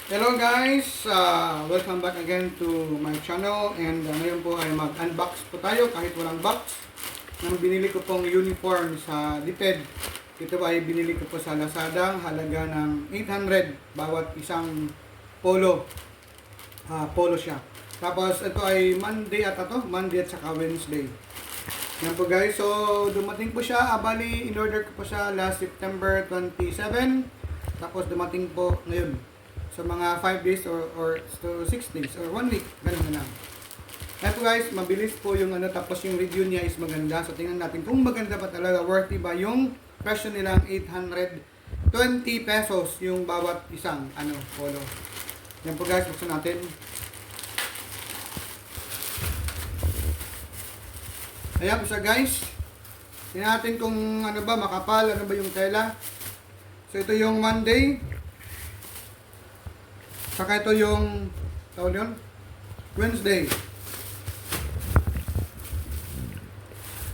Hello guys, welcome back again to my channel and ngayon po ay mag-unbox po tayo kahit walang box ng binili ko pong uniform sa DepEd. Ito ay binili ko po sa Lazada, halaga ng 800 bawat isang polo. Polo siya. Tapos ito ay Monday at saka Wednesday. Yan po guys, so dumating po siya, bali in-order ko po siya last September 27. Tapos dumating po ngayon. So mga 5 days or 6 days or 1 week, ganun na lang. Kaya po guys, mabilis po yung tapos yung review niya is maganda. So tingnan natin kung maganda ba talaga, worthy ba yung presyo nilang 820 pesos yung bawat isang polo. Yan po guys, buksan natin. Ayan po siya guys. Tingnan natin kung makapal, ano ba yung tela. So ito yung Monday. Saka ito yung Wednesday.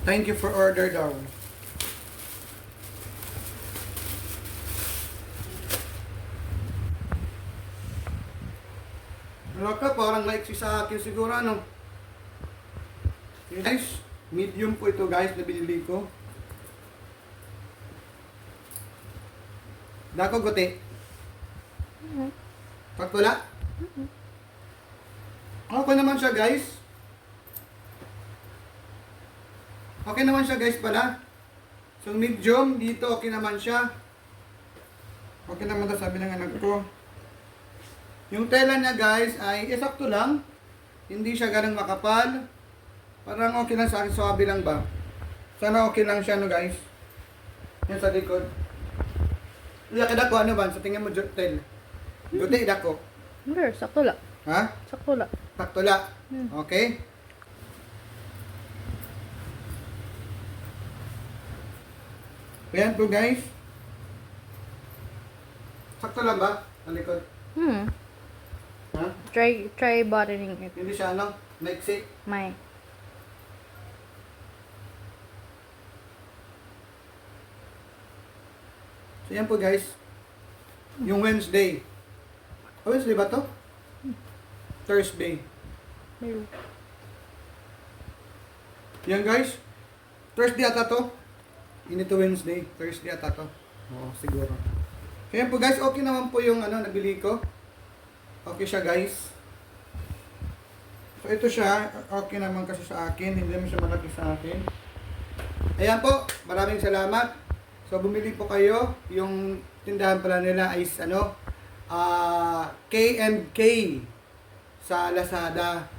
Thank you for order daw. Ano ka, parang maiksi sa akin siguro Okay, guys, medium po ito guys na binili ko. Dako gote. Pagtula? Okay naman siya guys. Okay naman siya guys pala. So medium, dito okay naman siya. Okay naman ito, sabi ng anak ko. Yung tela niya guys ay sakto lang. Hindi siya ganang makapal. Parang okay lang sa akin, suwabe lang ba. Sana okay lang siya guys. Yan sa likod. Laki dako ba? Sa tingin mo tel? Duti dako. Hindi, sakto lang. Ha? Sakto lang. Sakto lang. Okay? Ayan po guys. Sakto lang ba? Ang likod. Ha? Try buttoning it. Hindi siya maiksi. May. So yan po guys. Yung Wednesday. Wednesday ba to? Thursday. Meron. Yan guys. Thursday ata to. Hindi to Wednesday. Thursday ata to. Oo, siguro. Kaya po guys, okay naman po yung nabili ko. Okay siya guys. So ito siya. Okay naman kasi sa akin. Hindi naman siya malaki sa akin. Ayan po. Maraming salamat. So bumili po kayo. Yung tindahan pala nila is K&K sa Lazada.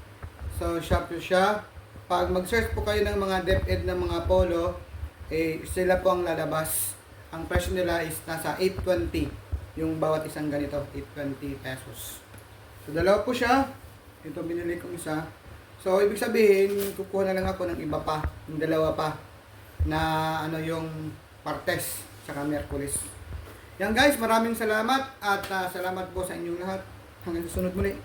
So shop siya. Pag mag-search po kayo ng mga DepEd ng mga polo, sila po ang lalabas. Ang presyo nila is nasa 820 yung bawat isang ganito, 820 pesos. So dalawa po siya. Ito binili kong isa. So ibig sabihin, kukuha na lang ako ng iba pa, yung dalawa pa na yung partes saka Merkulis. Yan guys, maraming salamat at salamat po sa inyong lahat. Hanggang sa sunod muli.